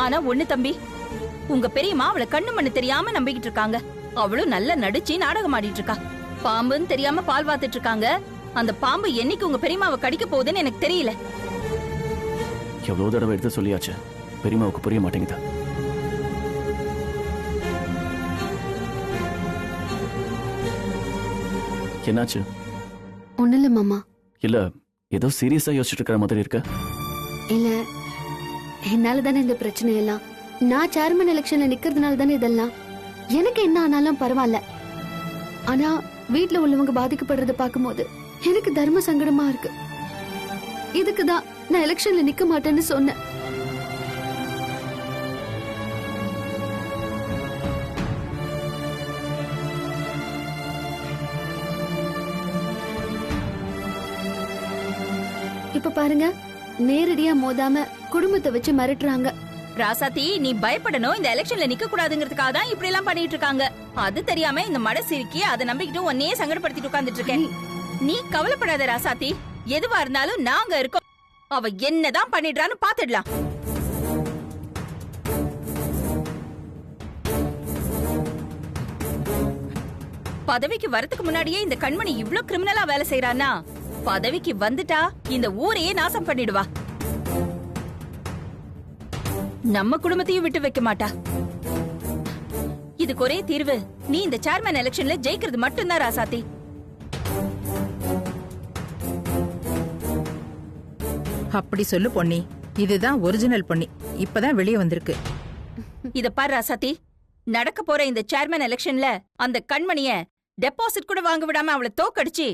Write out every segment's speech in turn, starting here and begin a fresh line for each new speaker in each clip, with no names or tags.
ஆனா ஒண்ணு தம்பி, உங்க பெரியம்மா அவளை கண்ணு மண்ணு தெரியாம நம்பிக்கிட்டு இருக்காங்க. அவளும் நல்லா நடிச்சு நாடகம் ஆடிட்டு இருக்கா. பாம்புன்னு தெரியாம பால் வாத்துட்டு இருக்காங்க. அந்த பாம்பு என்னைக்கு உங்க பெரியம்மாவை கடிக்க போகுதுன்னு எனக்கு தெரியல.
எவ்வளவு தடவை எடுத்து சொல்லியாச்சு, பெரியம்மாவுக்கு புரிய மாட்டேங்குதா? என்னாச்சு?
ஒண்ணு இல்ல மாமா.
இல்ல ஏதோ சீரியஸா யோசிச்சுட்டு இருக்கிற மாதிரி இருக்க.
இல்ல, என்னால தானே இந்த பிரச்சனை எல்லாம். நான் சேர்மன் எலெக்ஷன்ல நிக்கிறதுனால தானே இதெல்லாம். எனக்கு என்ன ஆனாலும் பரவாயில்ல. ஆனா வீட்டுல உள்ளவங்க பாதிக்கப்படுறத பாக்கும்போது எனக்கு தர்ம சங்கடமா இருக்கு. இதுக்குதான் நான் எலெக்ஷன்ல நிக்க மாட்டேன்னு சொன்னேன். இப்ப பாருங்க, நேரடியா மோதாம குடும்பத்தை வச்சு மிரட்டுறாங்க.
ராசாத்தி, நீ பயப்படணும். இந்த எலெக்ஷன்ல நிக்க கூடாதுங்கிறதுக்காக தான் இப்படி எல்லாம் பண்ணிட்டு இருக்காங்க. அது தெரியாம இந்த மட சிரிக்கி அதை நம்பிக்கிட்டு உன்னையே சங்கடப்படுத்திட்டு உட்கார்ந்துட்டு இருக்கேன். நீ கவலைப்படாத ராசாத்தி, எதுவா இருந்தாலும் நாங்க இருக்கோம். அவ என்னதான் பண்ணிடுறான்னு பாத்துடலாம். பதவிக்கு வரதுக்கு முன்னாடியே இந்த கண்மணி இவ்ளோ கிரிமினலா வேலை செய்யறானா, பதவிக்கு வந்துட்டா இந்த ஊரையே நாசம் பண்ணிடுவா. நம்ம குடும்பத்தையும் விட்டு வைக்க மாட்டா. இதுக்கு ஒரே தீர்வு, நீ இந்த சேர்மன் எலெக்ஷன்ல ஜெயிக்கிறது மட்டும்தான் ராசாத்தி.
அப்படி சொல்லு பொன்னி. இதுதான் ஒரிஜினல் பொன்னி. இப்பதான் வெளியே வந்திருக்கு.
இத பாரு ராசாத்தி, நடக்க போற இந்த சேர்மன் எலெக்ஷன்ல அந்த கண்மணிய டெபாசிட் கூட வாங்க விடாம அவளை தோக்கடிச்சு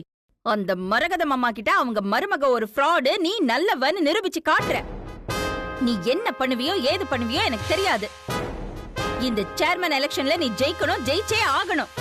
அந்த மரகதம் அம்மா கிட்ட அவங்க மருமக ஒரு ஃப்ராடு, நீ நல்லவன்னு நிரூபிச்சு காட்டுற. நீ என்ன பண்ணுவியோ ஏது பண்ணுவியோ எனக்கு தெரியாது. இந்த சேர்மன் எலெக்ஷன்ல நீ ஜெயிக்கணும், ஜெயிச்சே ஆகணும்.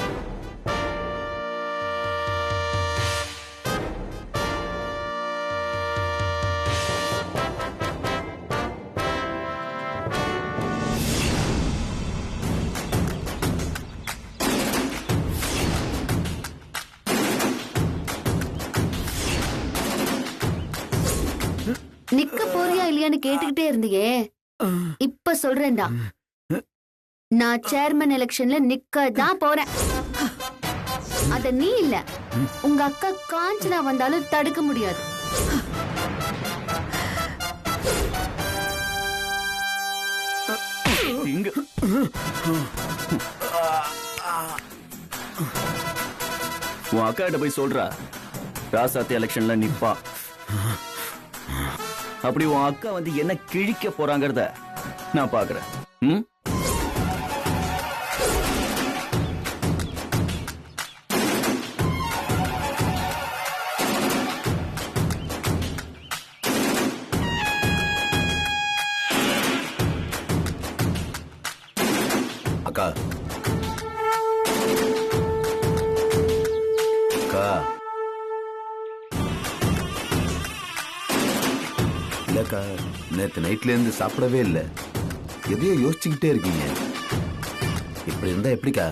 நிக்க போறியா இல்லையான்னு கேட்டுக்கிட்டே இருந்தியே, இப்ப சொல்றேன்டா. நான் சேர்மன் எலெக்ஷன்ல நிக்க தான் போறேன். அத நீ இல்ல, உங்க அக்கா காஞ்சனா வந்தாலும் தடுக்க முடியாது.
உன் அக்கா கிட்ட போய் சொல்றா, ராசாத்தி எலெக்ஷன்ல நிப்பா. அப்படி உன் அக்கா வந்து என்ன கிழிக்க போறாங்கறத நான் பாக்குறேன்.
அக்கா அக்கா இல்லக்கா, நேத்து நைட்ல இருந்து சாப்பிடவே இல்லை. எதையோ யோசிச்சுக்கிட்டே இருக்கீங்க. இப்படி இருந்தா எப்படிக்கா?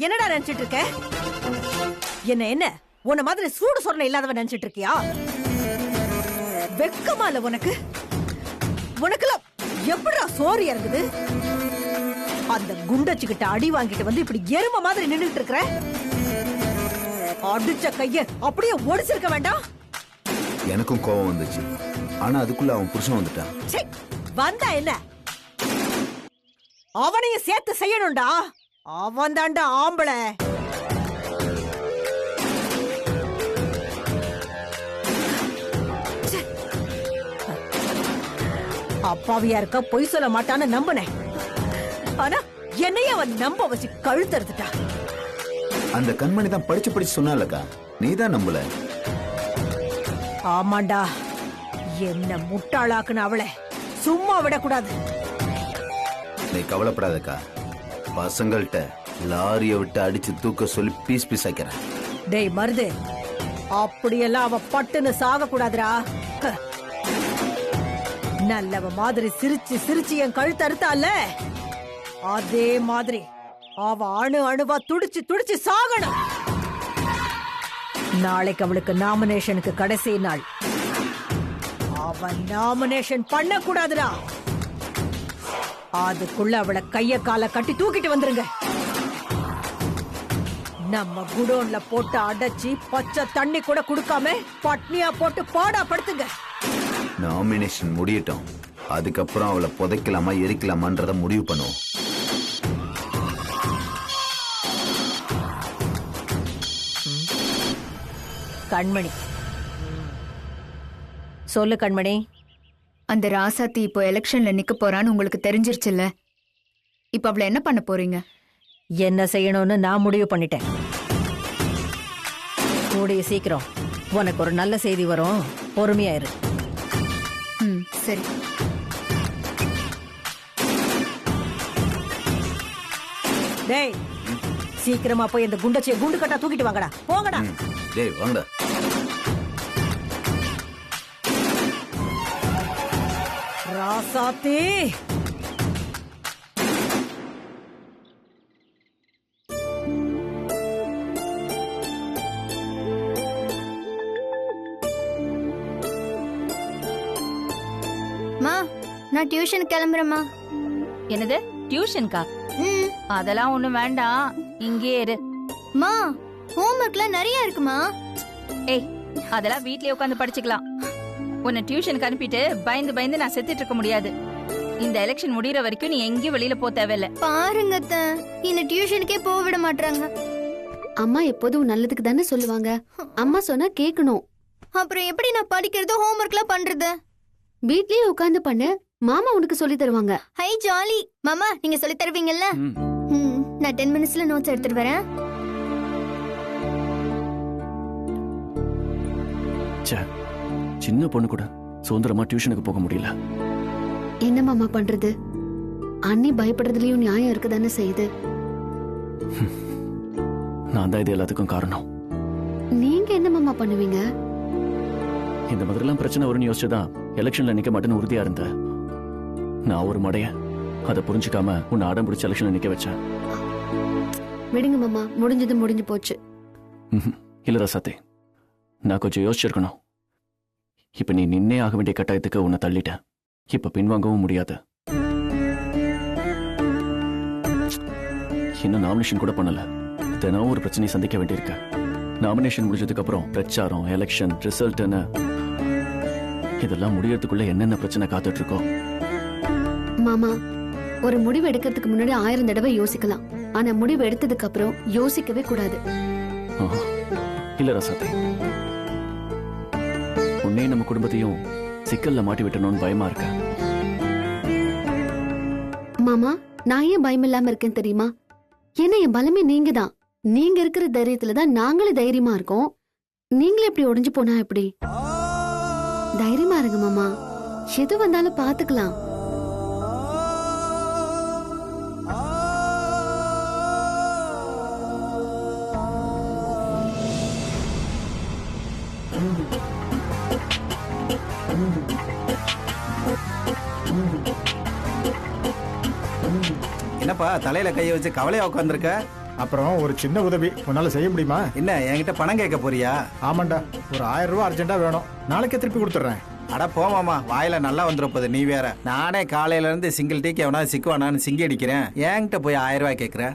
என்னடா நினைச்சிட்டு இருக்க? என்ன உன்ன மாதிரி சூடு சொரணை இல்லாதவன் நினைச்சிட்டு இருக்கியா? வெக்கமா இல்ல உனக்கு? உனக்குலாம் எப்படிடா சோறு இறங்குது? அந்த குண்டச்சுக்கிட்ட அடி வாங்கிட்டு வந்து இப்படி எரும மாதிரி நின்னுட்டு இருக்கிற. அடிச்ச கைய அப்படியே ஒடிச்சிருக்க வேண்டாம்?
எனக்கும் கோபம் வந்துச்சு. ஆனா அதுக்குள்ள அவன் புருஷன் வந்துட்டான்.
வந்தா என்ன, அவனையும் சேர்த்து செய்யணும்டா. அவன் தாண்டா ஆம்பளை. அப்பாவியா இருக்க, பொய் சொல்ல மாட்டான்னு நம்பினேன். ஆனா என்னைய அவன் நம்ப வச்சு கழுத்தறுத்துட்டா.
அந்த கண்மணி தான் படிச்சு படிச்சு சொன்னாலக்கா, நீதான் நம்பல.
ஆமாண்டா, என்ன முட்டாளாக்குன அவளை சும்மா விடக்கூடாது.
நீ கவலைப்படாதக்கா, பசங்கள்ட்ட லாரிய விட்டு அடிச்சு தூக்க சொல்லி பீஸ் பீஸ் ஆக்கிறேன்.
டேய் மருது, அப்படியெல்லாம் அவ பட்டுன்னு சாக கூடாதுரா. நல்லவ மாதிரி சிரிச்சு சிரிச்சு என் கழுத்து அறுத்தால, அதே மாதிரி அவ அணு அணுவா துடிச்சு துடிச்சு சாகணும். நாளைக்கு அவளுக்கு நாமினேஷனுக்கு கடைசி நாள். அவன் நாமினேஷன் பண்ண கூடாதுடா. அதுக்குள்ள அவளை கைய கால கட்டி தூக்கிட்டு வந்துருங்க. நம்ம குடோன்ல போட்டு அடைச்சி பச்சை தண்ணி கூட குடுக்காம பட்னியா போட்டு பாடா படுத்துங்க.
நாமினேஷன் முடியட்டும், அதுக்கப்புறம் அவளை புதைக்கலாமா எரிக்கலாமான்றத முடிவு பண்ணுவோம்.
கண்மணி, சொல்லு கண்மணி.
அந்த ராசாத்தி இப்போ எலெக்ஷன்ல நிக்க போறான்னு உங்களுக்கு தெரிஞ்சிருச்சுல்ல? இப்ப அவளை என்ன பண்ண போறீங்க?
என்ன செய்யணும்னு நான் முடிவு பண்ணிட்டேன். கூடிய சீக்கிரம் உனக்கு ஒரு நல்ல செய்தி வரும், பொறுமையா இரு.
சரி.
டேய், சீக்கிரமா போய் இந்த குண்டச்சியை குண்டு கட்டா தூக்கிட்டு வாங்கடா. போங்கடா.
டேய் வாங்கடா.
ராசாத்தி,
மா, நான் டியூஷன் கிளம்புறேம்மா.
என்னது டியூஷன்கா? அதெல்லாம் ஒண்ணு வேண்டாம், இங்கே இரு.
மா, ஹோம்வொர்க்லாம் நிறைய இருக்குமா?
ஏய், அதெல்லாம் வீட்லயே உட்காந்து படிச்சுக்கலாம். உன்னை டியூஷனுக்கு அனுப்பிட்டு பயந்து பயந்து நான் செத்துட்டு இருக்க முடியாது. இந்த எலெக்ஷன் முடியற வரைக்கும் நீ எங்கேயும் வெளியில போ தேவையில்ல.
பாருங்க அத்தை, இந்த டியூஷனுக்கே போக விட மாட்டாங்க. அம்மா எப்போதும் நல்லதுக்கு தானே சொல்லுவாங்க. அம்மா சொன்னா கேட்கணும். அப்புறம் எப்படி நான் படிக்கிறது, ஹோம்வொர்க்லாம் பண்றது? வீட்லயே உட்கார்ந்து பண்ணு, மாமா உனக்கு சொல்லி தருவாங்க. Hi jolly. மாமா, நீங்க சொல்லி தருவீங்கல்ல? நான் 10 மினிட்ஸ்ல நோட்ஸ் எடுத்துட்டு வரேன்.
சின்ன பொண்ணு கூட சுதந்திரமா டியூஷனுக்கு போக முடியல.
என்ன மாமா பண்றது? அண்ணி பயப்படுறதுலயும் நியாயம் இருக்குதானே செய்யுது.
நான் தான் இது எல்லாத்துக்கும் காரணம்.
நீங்க என்ன மாமா பண்ணுவீங்க?
இந்த மாதிரிலாம் பிரச்சனை வரும்னு யோசிச்சுதான் எலெக்ஷன்ல நிக்க மாட்டேன்னு உறுதியா இருந்த நான் ஒரு மடைய அதை புரிஞ்சுக்காம உன்னை அடம் பிடிச்ச எலெக்ஷன்ல நிக்க வச்சேன்.
விடுங்க மாமா, முடிஞ்சது முடிஞ்சு போச்சு.
இல்ல ரசாத்தே, நான் கொஞ்சம் யோசிச்சிருக்கணும். இப்ப நீ நின்னே ஆக வேண்டிய கட்டாயத்துக்கு உன்னை தள்ளிட்டேன். இப்ப பின்வாங்கவும் முடியாது. இன்னும் நாமினேஷன் கூட பண்ணல, தினம் ஒரு பிரச்சனையை சந்திக்க வேண்டியிருக்க. நாமினேஷன் முடிஞ்சதுக்கு அப்புறம் பிரச்சாரம், எலெக்ஷன், ரிசல்ட்னு இதெல்லாம் முடியறதுக்குள்ள என்னென்ன பிரச்சனை காத்துட்டு இருக்கோ.
மாமா, ஒரு முடிவு எடுக்கிறதுக்கு முன்னாடி 1000 தடவை யோசிக்கலாம். ஆனா முடிவு எடுத்ததுக்கு அப்புறம் யோசிக்கவே கூடாது.
இல்ல ரசாத்தே, உன்னையும் நம்ம குடும்பத்தையும் சிக்கல்ல மாட்டி விட்டணும்னு பயமா இருக்க.
மாமா, நான் ஏன் பயம் இல்லாம இருக்கேன் தெரியுமா? ஏன்னா என் பலமே நீங்க தான். நீங்க இருக்கிற தைரியத்துலதான் நாங்களே தைரியமா இருக்கோம். நீங்களே இப்படி உடைஞ்சு போனா எப்படி? தைரியமா இருங்க மாமா, எது வந்தாலும் பாத்துக்கலாம்.
என்னப்பா தலையில கைய வச்சு கவலையா உட்காந்துருக்க?
அப்புறம் ஒரு சின்ன உதவி உன்னால செய்ய முடியுமா?
என்ன என்கிட்ட பணம் கேட்க போறியா?
ஆமாண்டா, ஒரு 1000 ரூபாய் அர்ஜென்ட்டா வேணும். நாளைக்கே திருப்பி கொடுத்துட்றேன்.
அட போமாமா, வாயில நல்லா வந்துடும் போது. நீ வேற, நானே காலையில இருந்து சிங்கிள் டீக்கு எவனாவது சிக்குவானான்னு சிங்கி அடிக்கிறேன். என்கிட்ட போய் 1000 ரூபாய் கேட்குற?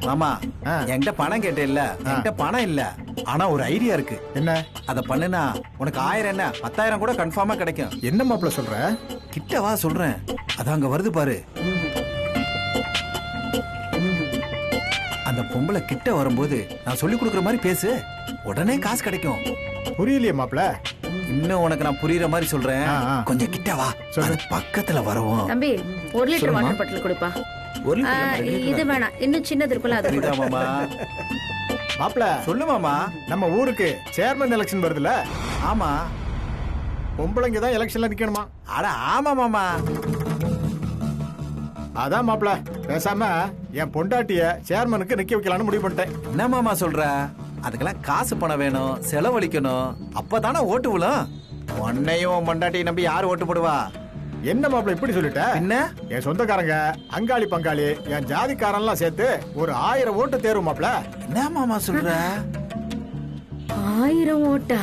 மாமா, என்கிட்ட பணம் கேட்ட இல்ல, என்கிட்ட பணம் இல்ல. ஆனா ஒரு ஐடியா இருக்கு.
என்ன?
அத பண்ணுனா உனக்கு 1000 என்ன 10,000 கூட கன்ஃபார்மா கிடைக்கும்.
என்ன மாப்பிள்ள சொல்ற?
கிட்ட வா சொல்றேன். அது அங்க வருது பாரு. அந்த பொம்பளை கிட்ட வரும்போது நான் சொல்லி கொடுக்குற மாதிரி பேசு, உடனே காசு கிடைக்கும்.
புரியலையே மாப்பிள்ள.
இன்னும் உனக்கு நான் புரியுற மாதிரி சொல்றேன். கொஞ்சம் கிட்ட வா,
சொல்லு.
பக்கத்துல வரவும்.
தம்பி, 1 லிட்டர் வாட்டர் பாட்டில் கொடுப்பா. இது வேணாம், இன்னும் சின்னது இருக்குல்ல அது.
புரியுதா மாமா?
மாப்பிள்ள
சொல்லு மாமா.
நம்ம ஊருக்கு சேர்மன் எலெக்ஷன் வருதுல?
ஆமா.
பொம்பளைங்க தான் எலெக்ஷன்ல நிக்கணுமா?
அட ஆமா மாமா.
அதான் மாப்பிள்ள, பேசாம என் பொண்டாட்டிய சேர்மனுக்கு நிக்க வைக்கலாம்னு முடிவு பண்ணிட்டேன்.
என்ன மாமா சொல்ற? அதுக்கெல்லாம் காசு பணம் வேணும், செலவழிக்கணும். அப்பதானே ஓட்டு விழும். உன்னையும் பொண்டாட்டியை நம்பி யாரு ஓட்டு போடுவா?
என்ன மாப்பிள இப்படி சொல்லிட்ட?
என்ன
என் சொந்தக்காரங்க அங்காளி பங்காளி என் ஜாதிக்காரன்லாம் சேர்த்து ஒரு 1000 ஓட்டு தேரும் மாப்பிள.
என்ன மாமா சொல்ற?
1000 ஓட்டா?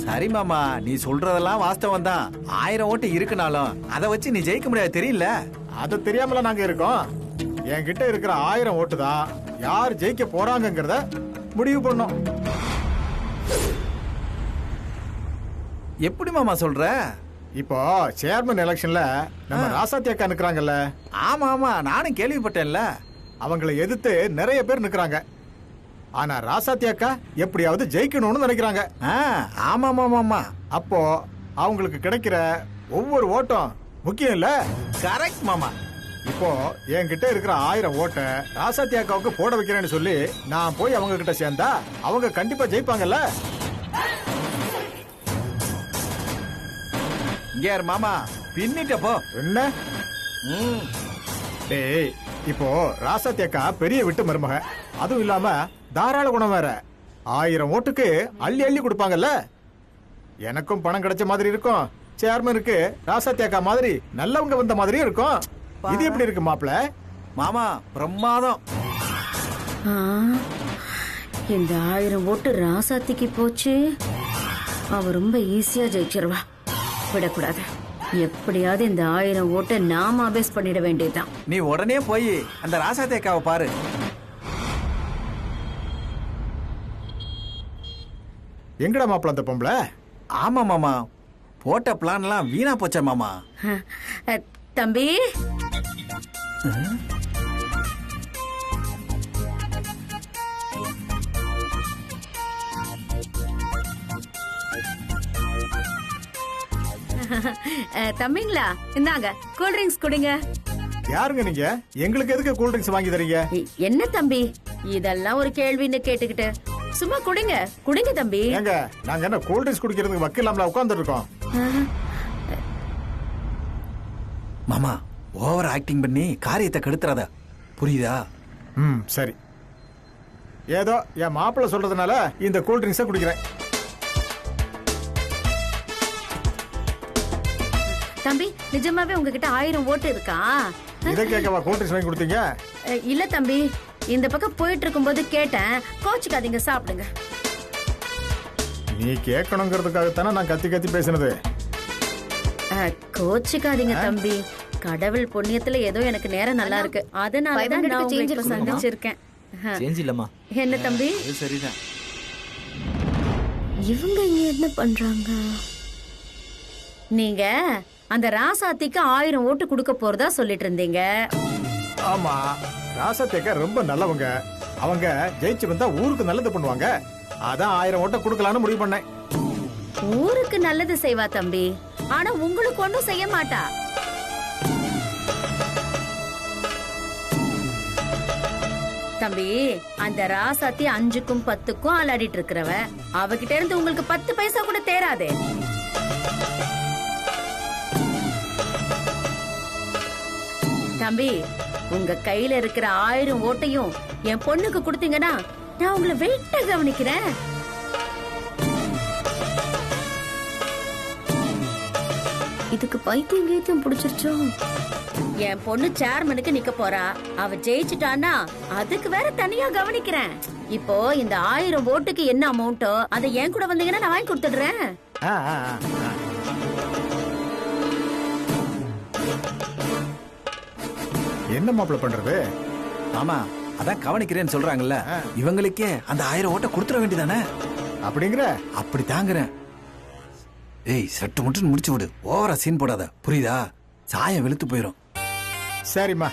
சரி மாமா, நீ சொல்றதெல்லாம் வாஸ்தவம் தான். 1000 ஓட்டு இருக்குனாலும் அதை வச்சு நீ ஜெயிக்க முடியாது, தெரியல?
அது தெரியாமல நாங்க இருக்கோம். என்கிட்ட இருக்கிற 1000 ஓட்டு தான் யார் ஜெயிக்க போறாங்கங்கறத முடிவு பண்ணோம்.
எப்படி மாமா சொல்ற?
இப்போ சேர்மன் எலெக்ஷன்ல நம்ம ராசாத்தி அக்கா நிக்கிறாங்கல்ல?
ஆமா ஆமா, நானும் கேள்விப்பட்டேன்ல.
அவங்களை எதிர்த்து நிறைய பேர் நிக்கிறாங்க. ஆனா ராசாத்தி அக்கா எப்படியாவது ஜெயிக்கணும்னு நினைக்கிறாங்க.
ஆமா மாமா.
அப்போ அவங்களுக்கு கிடைக்கிற ஒவ்வொரு ஓட்டும் முக்கியம் இல்ல?
கரெக்ட் மாமா.
இப்போ என்கிட்ட இருக்கிற 1000 ஓட்டை ராசாத்தி அக்காவுக்கு போட வைக்கிறேன்னு சொல்லி நான் போய் அவங்க கிட்ட சேர்ந்தா அவங்க கண்டிப்பா ஜெயிப்பாங்கல்ல?
இங்க மாமா, பின்னிட்ட போ.
என்ன? டேய், இப்போ ராசாத்தி அக்கா பெரிய விட்டு மருமக, அதுவும் இல்லாம தாராள குணம் வேற. 1000 ஓட்டுக்கு அள்ளி அள்ளி கொடுப்பாங்கல்ல? எனக்கும் பணம் கிடைச்ச மாதிரி இருக்கும், சேர்மனுக்கு ராசாத்தி அக்கா மாதிரி நல்லவங்க வந்த மாதிரியும் இருக்கும். இது எப்படி இருக்கு மாப்பிள?
மாமா பிரமாதம்.
இந்த 1000 ஓட்டு ராசாத்திக்கு போச்சு. அவ ரொம்ப ஈஸியா ஜெயிச்சிருவா. விடக்கூடாது. எப்படியாவது இந்த 1000 ஓட்டை நாம அபேஸ் பண்ணிட வேண்டியதுதான்.
நீ உடனே போய் அந்த ராசாத்தி அக்காவை பாரு.
எங்கடா மாப்பிள அந்த பொம்பளை?
ஆமா மாமா, போட்ட பிளான் எல்லாம் வீணா போச்சா மாமா.
தம்பி, தம்பிங்களா, இந்தாங்க கூல் ட்ரிங்க்ஸ் குடிங்க.
யாருங்க நீங்க? எங்களுக்கு எதுக்கு கூல் ட்ரிங்க்ஸ் வாங்கி தரீங்க?
என்ன தம்பி இதெல்லாம் ஒரு கேள்வின்னு கேட்டுக்கிட்டு சும்மா குடிங்க குடிங்க தம்பி.
ஏங்க, நாங்க என்ன கூல் ட்ரிங்க்ஸ் குடிக்கிறதுக்கு வக்கில்லாமல உட்கார்ந்து இருக்கோம்?
மாமா, ஓவர் ஆக்டிங் பண்ணி காரியத்தை கெடுத்துறத, புரியுதா?
சரி. ஏதோ என் மாப்பிள்ள சொல்றதுனால இந்த கூல் ட்ரிங்க்ஸை குடிக்கிறேன்.
தம்பி, நிஜமாவே உங்ககிட்ட 1000 ஓட்டு இருக்கா?
இதை கேட்கவா கூல் ட்ரிங்க்ஸ் வாங்கி கொடுத்தீங்க?
இல்ல தம்பி, இந்த பக்கம் போயிட்டு இருக்கும்போது கேட்டேன். கோச்சுக்காதீங்க, சாப்பிடுங்க.
நீ கேட்கணுங்கிறதுக்காகத்தானே நான் கத்தி கத்தி பேசினது.
கோச்சுக்காதீங்க தம்பி, கடவுள் புண்ணியத்துல ஏதோ எனக்கு நேரம் நல்லா இருக்கு, அதனாலதான் நான் உங்களுக்கு சந்திச்சிருக்கேன். என்ன தம்பி?
சரிதான்.
இவங்க இங்க என்ன பண்றாங்க? நீங்க அந்த ராசாத்திக்கு 1000 ஓட்டு கொடுக்க போறதா சொல்லிட்டு இருந்தீங்க.
ஆமா, ராசாத்தேக்கா ரொம்ப நல்லவங்க. அவங்க ஜெயிச்சு வந்தா ஊருக்கு நல்லது பண்ணுவாங்க. அதான் 1000 ஓட்டை கொடுக்கலான்னு முடிவு பண்ணேன்.
ஊருக்கு நல்லது செய்வா தம்பி, ஆனா உங்களுக்கு ஒண்ணும் செய்ய மாட்டா. தம்பி, அந்த ராசாத்தி 5க்கும் 10க்கும் ஆளாடிட்டு இருக்கிறவ, அவகிட்ட இருந்து உங்களுக்கு 10 பைசா கூட தேராதே. தம்பி, உங்க கையில இருக்கிற 1000 ஓட்டையும் என் பொண்ணுக்கு கொடுத்தீங்கன்னா நான் உங்களை வெயிட்டா கவனிக்கிறேன். இதுக்கு பைத்தியம் கீத்தியம் பிடிச்சிருச்சோ? என் பொண்ணு சேர்மனுக்கு நிக்க போறா. அவ ஜெயிச்சுட்டான்னா அதுக்கு வேற தனியா கவனிக்கிறேன். இப்போ இந்த 1000 ஓட்டுக்கு என்ன அமௌண்ட்டோ அதை என் கூட வந்தீங்கன்னா நான் வாங்கி கொடுத்துடுறேன்.
என்ன மாப்பிள்ள பண்றது?
ஆமா, அதான் கவனிக்கிறேன்னு சொல்றாங்கல்ல, இவங்களுக்கே அந்த 1000 ஓட்டை கொடுத்துட வேண்டியதானே?
அப்படிங்கிற?
அப்படி தாங்குறேன். ஏய், சட்டு முட்டு முடிச்சு விடு, ஓவரா சீன் போடாத, புரியுதா? சாயம் வெளுத்து போயிரும்.
சரிம்மா,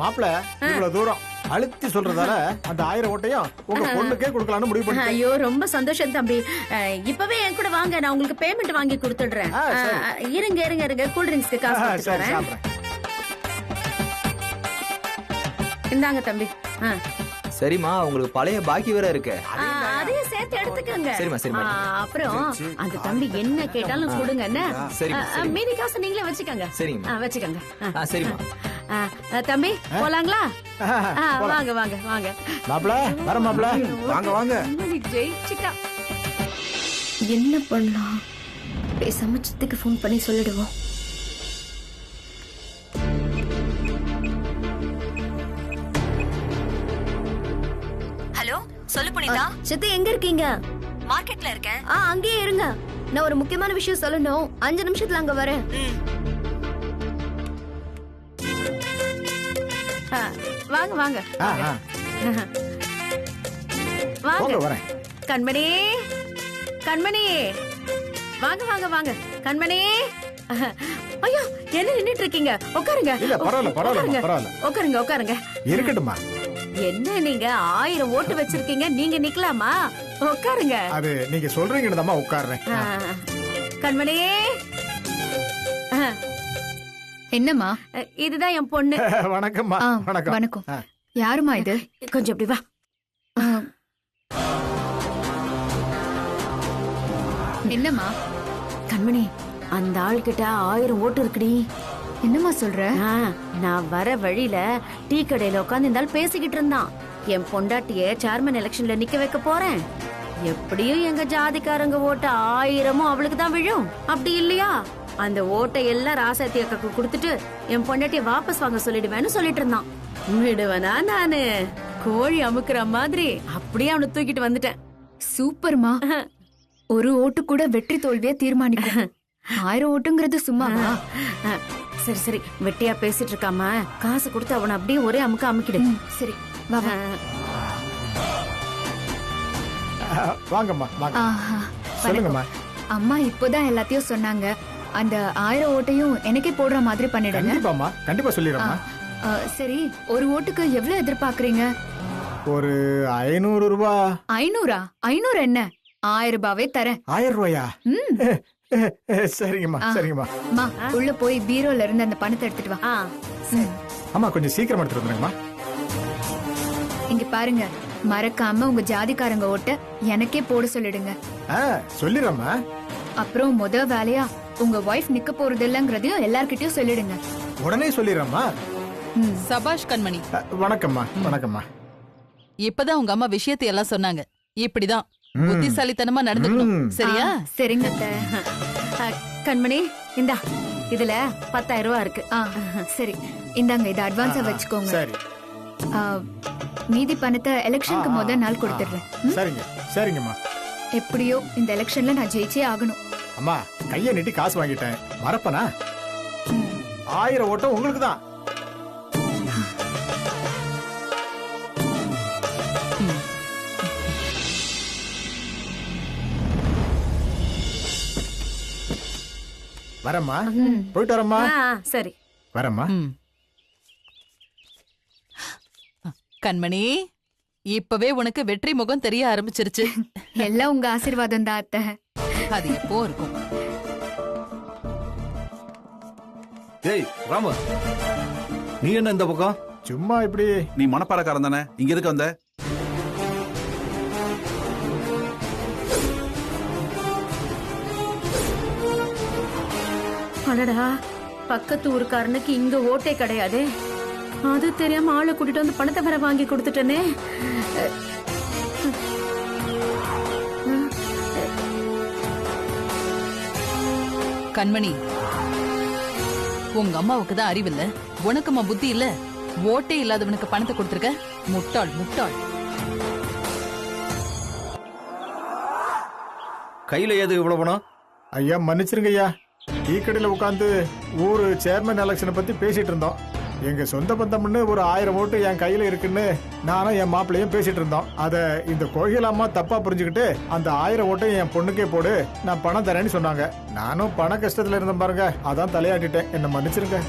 மாப்பிள்ள இவ்வளவு தூரம் அழுத்தி சொல்றதால அந்த 1000 ஓட்டையும் உங்க பொண்ணுக்கே கொடுக்கலாம்னு முடிவு பண்ணேன்.
ஐயோ, ரொம்ப சந்தோஷம் தம்பி. இப்பவே என் கூட வாங்க, நான் உங்களுக்கு பேமெண்ட் வாங்கி கொடுத்துடுறேன். இருங்க இருங்க இருங்க, கூல் ட்ரிங்க்ஸ்க்கு காசு கொடுத்துறேன். இந்தாங்க தம்பி.
சரிம்மா, உங்களுக்கு பழைய பாக்கி வேற இருக்கு,
அதையும் சேர்த்து எடுத்துக்கங்க.
சரிம்மா சரிம்மா.
அப்புறம் அந்த தம்பி என்ன கேட்டாலும் கொடுங்க. என்ன? மீதி காசு நீங்களே வச்சுக்கோங்க.
சரிங்க,
வச்சுக்கோங்க.
சரிம்மா.
தம்பி, போலாங்களா? வாங்க வாங்க வாங்க.
மாப்பிள்ள, வர மாப்பிள்ள,
வாங்க வாங்க.
ஜெயிச்சிட்டா. என்ன பண்ணலாம்? பேசாம சித்துக்கு ஃபோன் பண்ணி சொல்லிடுவோம்.
புனிதா
சித்தி எங்க இருக்கீங்க?
மார்க்கெட்ல இருக்கேன்.
அங்கேயே இருங்க. நான் ஒரு முக்கியமான விஷயம் சொல்லணும். 5 நிமிஷத்துல அங்க வரேன்.
வாங்க வாங்க
ஆ, ஆ.
வாங்க
போங்க, வரேன்.
கண்மணி கண்மணி வாங்க வாங்க வாங்க கண்மணி. ஐயோ என்ன நின்னுட்டு இருக்கீங்க? உட்காருங்க.
இல்ல பரவாயில்ல பரவாயில்ல
உட்காருங்க.
பரவாயில்ல
உட்காருங்க உட்காருங்க.
இருக்கட்டும்மா.
என்ன நீங்க 1000 ஓட்டு வச்சிருக்கீங்க, நீங்க நிக்கலாமா? உட்காருங்க.
அது நீங்க சொல்றீங்கன்னு உட்கார்றேன்.
ஆ, கண்மணி
என்னம்மா?
இதுதான் என் பொண்ணு.
வணக்கம்மா. வணக்கம்.
வணக்கம். யாருமா இது?
கொஞ்சம் இப்படி வா.
என்னம்மா?
கண்மணி அந்த ஆள் கிட்ட 1000 ஓட்டு இருக்குடி.
என்னம்மா சொல்ற?
நான் வர வழியில டீ கடையில உட்கார்ந்து இந்த ஆள் பேசிக்கிட்டு இருந்தான். என் பொண்டாட்டிய சேர்மன் எலெக்ஷன்ல நிக்க வைக்க போறேன், எப்படியும் எங்க ஜாதிக்காரங்க ஓட்ட 1000 அவளுக்கு தான் விழும், அப்படி இல்லையா அந்த ஓட்டை எல்லாம் ராசாத்தி அக்காக்கு கொடுத்துட்டு என் பொண்டாட்டிய வாபஸ் வாங்க சொல்லிடுவேன்னு சொல்லிட்டு இருந்தான். விடுவனா நானு? கோழி அமுக்குற மாதிரி அப்படியே அவனை தூக்கிட்டு வந்துட்டேன்.
சூப்பர்மா. ஒரு ஓட்டு கூட வெற்றி தோல்வியை தீர்மானிக்கும். 1000 ஓட்டுங்கிறது சும்மாவா?
சரி சரி வெட்டியா பேசிட்டு இருக்காம காசு கொடுத்து அவனை அப்படியே ஒரே அமுக்க அமுக்கிடு.
சரி வா வா.
வாங்கம்மா வாங்க.
ஆஹா,
சொல்லுங்கம்மா.
அம்மா இப்போதான் எல்லாத்தையும் சொன்னாங்க. அந்த 1000 ஓட்டையும் எனக்கே போடுற மாதிரி பண்ணிடுங்க.
கண்டிப்பாம்மா, கண்டிப்பா சொல்லிடுறேம்மா.
சரி, ஒரு ஓட்டுக்கு எவ்வளவு எதிர்பார்க்கறீங்க?
ஒரு 500 ரூபா.
500? 500 என்ன, 1000 ரூபாவே தரேன்.
1000 ரூபாயா?
ம்.
சரிங்கம்மா சரிங்கம்மா.
அம்மா, உள்ள போய் பீரோல இருந்து அந்த பணத்தை எடுத்துட்டு வா.
அம்மா கொஞ்சம் சீக்கிரம் எடுத்துட்டு வந்துருங்கம்மா.
இங்க பாருங்க, மறக்காம உங்க ஜாதிக்காரங்க ஓட்ட எனக்கே போட சொல்லிடுங்க.
சொல்லிடுறேம்மா.
அப்புறம் வேலையா உங்க வைஃப் நிக்க போறது இல்லங்கிறதையும் எல்லார்கிட்டயும் சொல்லிடுங்க.
உடனே சொல்லிடுறேம்மா.
சபாஷ் கண்மணி.
வணக்கம்மா. வணக்கம்மா.
இப்பதான் உங்க அம்மா விஷயத்தை எல்லாம் சொன்னாங்க. இப்படிதான் புத்திசாலித்தனமா நடந்துக்கணும், சரியா?
சரிங்க.
கண்மணி இந்தா, இதுல 10,000 ரூபா இருக்கு.
சரி இந்தாங்க, இதை அட்வான்ஸா வச்சுக்கோங்க.
சரி.
மீதி பணத்தை எலெக்ஷனுக்கு முதல் நாள் கொடுத்துடுறேன்.
சரிங்க சரிங்கம்மா.
எப்படியோ இந்த எலெக்ஷன்ல நான் ஜெயிச்சே ஆகணும்.
அம்மா, கைய நீட்டி காசு வாங்கிட்டேன், மறப்பனா? 1000 ஓட்டம் உங்களுக்கு தான். வரம்மா, போயிட்டு வரம்மா.
சரி
வரம்மா.
கண்மணி, இப்பவே உனக்கு வெற்றி முகம் தெரிய ஆரம்பிச்சிருச்சு.
எல்லாம் உங்க ஆசீர்வாதம் தான் அத்தை.
அது எப்போ இருக்கும்.
ஏய் ராம, நீ என்ன இந்த பக்கம்?
சும்மா இப்படி.
நீ மணப்பாறைக்காரன் தானே, இங்க எதுக்கு வந்த?
அடடா, பக்கத்து ஊருக்காரனுக்கு இங்க ஓட்டே கிடையாது. அது தெரியாம ஆளை கூட்டிட்டு வந்து பணத்தை வேற வாங்கி கொடுத்துட்டனே.
கண்மணி, உங்க அம்மாவுக்கு தான் அறிவில்ல, உனக்குமா புத்தி இல்ல? ஓட்டே இல்லாதவனுக்கு பணத்தை கொடுத்துருக்க. முட்டாள் முட்டாள்.
கையில ஏது இவ்வளவு பணம்?
ஐயா மன்னிச்சிருங்க ஐயா, டீ கடையில உட்காந்து ஊரு சேர்மன் எலெக்ஷனை பத்தி பேசிட்டு இருந்தோம். எங்க சொந்த பந்தம்னு ஒரு 1000 ஓட்டு என் கையில இருக்குன்னு நானும் என் மாப்பிள்ளையும் பேசிட்டு இருந்தோம். அத இந்த கோயில் அம்மா தப்பா புரிஞ்சுக்கிட்டு அந்த 1000 ஓட்டை என் பொண்ணுக்கே போடு, நான் பணம் தரேன்னு சொன்னாங்க. நானும் பண கஷ்டத்துல இருந்தேன் பாருங்க, அதான் தலையாட்டிட்டேன். என்ன மன்னிச்சிருங்க.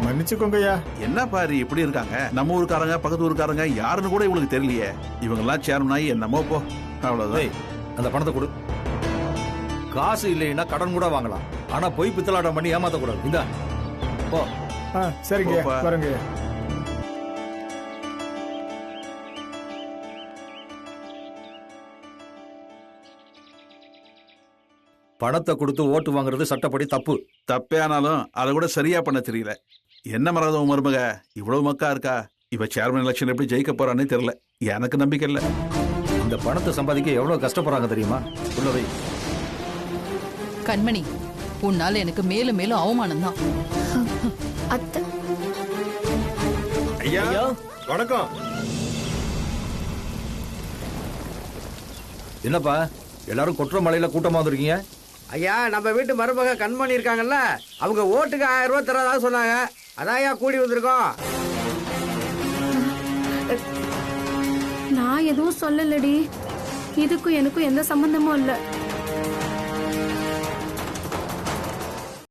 மன்னிச்சுக்கோங்கய்யா.
என்ன பாரு இப்படி இருக்காங்க, நம்ம ஊருக்காரங்க பக்கத்து ஊருக்காரங்க யாருன்னு கூட இவங்களுக்கு தெரியலையே. இவங்க எல்லாம் சேர்மன் ஆகி என்னமோ போ, அவ்வளவுதான்.
அந்த பணத்தை கொடு. காசு இல்லைன்னா கடன் கூட வாங்கலாம், ஆனா போய் பித்தலாட்டம் பண்ணி ஏமாத்த கூடாது. இந்தா போ.
சரிங்க, வரங்க.
பணத்தை கொடுத்து ஓட்டு வாங்குறது சட்டப்படி தப்பு.
தப்பே ஆனாலும் அதை கூட சரியா பண்ண தெரியல. என்ன மரகத மருமக இவ்வளவு மக்கா இருக்கா, இவ சேர்மன் எலெக்ஷன் எப்படி ஜெயிக்க போறான்னு தெரியல. எனக்கு நம்பிக்கை இல்ல.
இந்த பணத்தை சம்பாதிக்க எவ்வளவு கஷ்டப்படுறாங்க தெரியுமா? உள்ளவை
கண்மணி, உன்னால எனக்கு மேலும் மேலும் அவமானம் தான்.
அத்தை
ஐயா வணக்கம்.
என்னப்பா எல்லாரும் கொற்ற மலையில கூட்டமா வந்திருக்கீங்க?
ஐயா நம்ம வீட்டு மருமக கண்மணி இருக்காங்கல்ல, அவங்க ஓட்டுக்கு 1000 ரூபாய் தரதா சொன்னாங்க. அதான் ஐயா கூடி வந்திருக்கோம்.
நான் எதுவும் சொல்லலடி. இதுக்கும் எனக்கும் எந்த சம்பந்தமும் இல்லை.